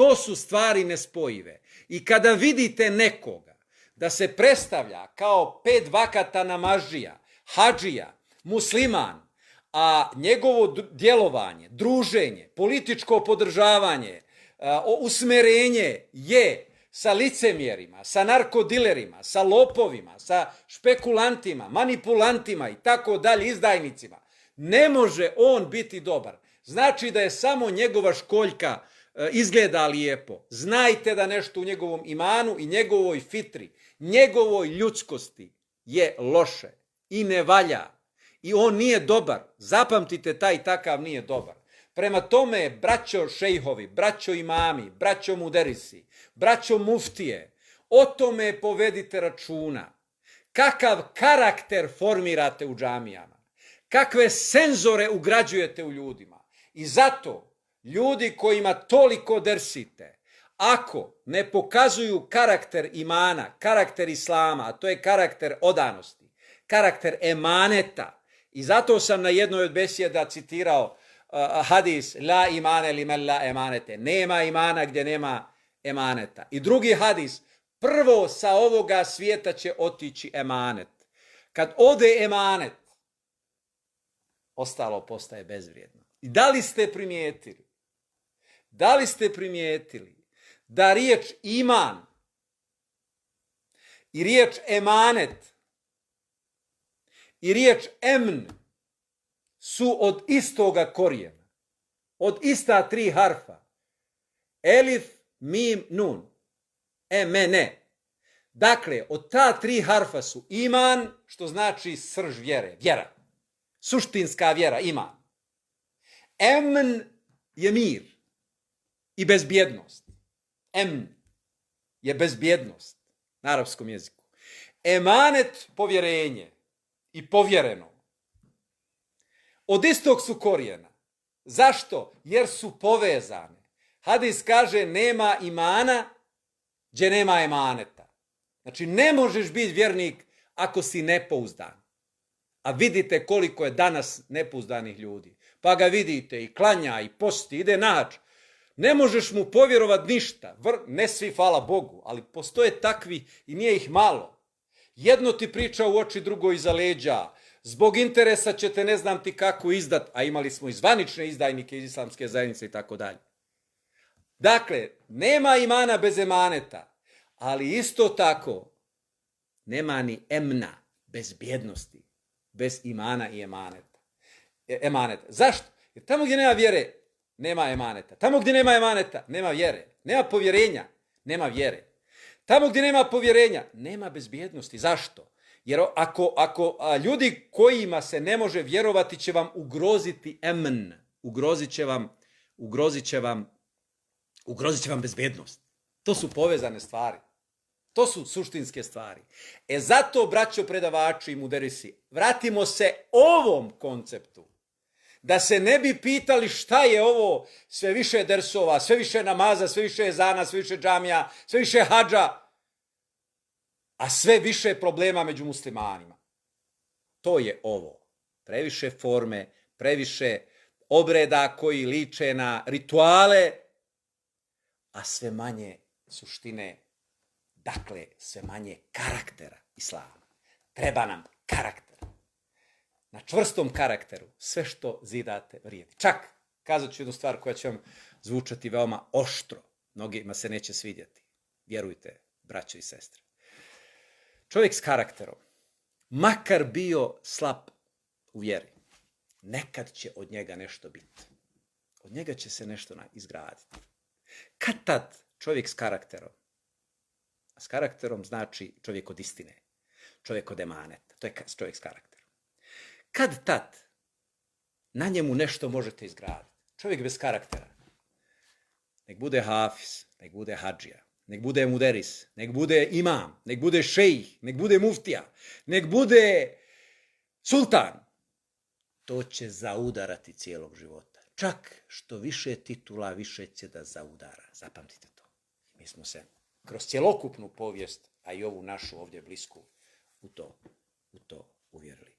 To su stvari nespojive. I kada vidite nekoga da se predstavlja kao 5 vakata namažija, hadžija, musliman, a njegovo djelovanje, druženje, političko podržavanje, usmerenje je sa licemjerima, sa narkodilerima, sa lopovima, sa špekulantima, manipulantima i tako dalje, izdajnicima, ne može on biti dobar. Znači da je samo njegova školjka izgleda lijepo. Znajte da nešto u njegovom imanu i njegovoj fitri, njegovoj ljudskosti je loše i ne valja. I on nije dobar. Zapamtite, taj takav nije dobar. Prema tome, braćo šejhovi, braćo imami, braćo muderisi, braćo muftije, o tome povedite računa. Kakav karakter formirate u džamijama, kakve senzore ugrađujete u ljudima. I zato ljudi kojima toliko drsite, ako ne pokazuju karakter imana, karakter islama, a to je karakter odanosti, karakter emaneta, i zato sam na jednoj od besjeda citirao hadis la imane li men la emanete. Nema imana gdje nema emaneta. I drugi hadis, prvo sa ovoga svijeta će otići emanet. Kad ode emanet, ostalo postaje bezvrijedno. I da li ste primijetili? Da li ste primijetili da riječ iman i riječ emanet i riječ emn su od istoga korijena, od ista 3 harfa. Elif, mim, nun. Emene. Dakle, od ta 3 harfa su iman, što znači srž vjere, vjera. Suštinska vjera, iman. Emn je mir i bezbjednost. Emn je bezbjednost na arapskom jeziku. Emanet, povjerenje i povjereno. Od istog su korijena. Zašto? Jer su povezane. Hadis kaže nema imana gdje nema emaneta. Znači ne možeš biti vjernik ako si nepouzdan. A vidite koliko je danas nepouzdanih ljudi. Pa ga vidite i klanja i posti, ide na hadž. Ne možeš mu povjerovat ništa. Ne svi, hvala Bogu, ali postoje takvi i nije ih malo. Jedno ti priča u oči, drugo iza leđa. Zbog interesa ćete ne znam ti kako izdat, a imali smo i zvanične izdajnike iz islamske zajednice i tako dalje. Dakle, nema imana bez emaneta, ali isto tako nema ni emna, bezbjednosti, bez imana i emaneta. Zašto? Jer tamo gdje nema vjere, nema emaneta. Tamo gdje nema emaneta, nema vjere. Nema povjerenja, nema vjere. Tamo gdje nema povjerenja, nema bezbjednosti. Zašto? Jer ako ljudi kojima se ne može vjerovati će vam ugroziti emn, ugrozit će vam bezbjednost. To su povezane stvari. To su suštinske stvari. Zato, braćo predavači i muderisi, vratimo se ovom konceptu. Da se ne bi pitali šta je ovo, sve više dersova, sve više namaza, sve više ezana, sve više džamija, sve više hadža, a sve više problema među muslimanima. To je ovo. Previše forme, previše obreda koji liče na rituale, a sve manje suštine, dakle sve manje karaktera islama. Treba nam karakter. Na čvrstom karakteru sve što zidate vrijedi. Čak, kazat ću jednu stvar koja će vam zvučati veoma oštro. Mnogima se neće svidjeti. Vjerujte, braćo i sestre. Čovjek s karakterom, makar bio slab u vjeri, nekad će od njega nešto biti. Od njega će se nešto izgraditi. Kad tad čovjek s karakterom, a s karakterom znači čovjek od istine, čovjek od emaneta, to je čovjek s karakterom. Kad tad na njemu nešto možete izgraditi. Čovjek bez karaktera, nek bude hafiz, nek bude hadžija, nek bude muderis, nek bude imam, nek bude šejih, nek bude muftija, nek bude sultan. To će zaudarati cijelog života. Čak što više titula, više će da zaudara. Zapamtite to. Mi smo se kroz cjelokupnu povijest, a i ovu našu ovdje blisku, u to uvjerili.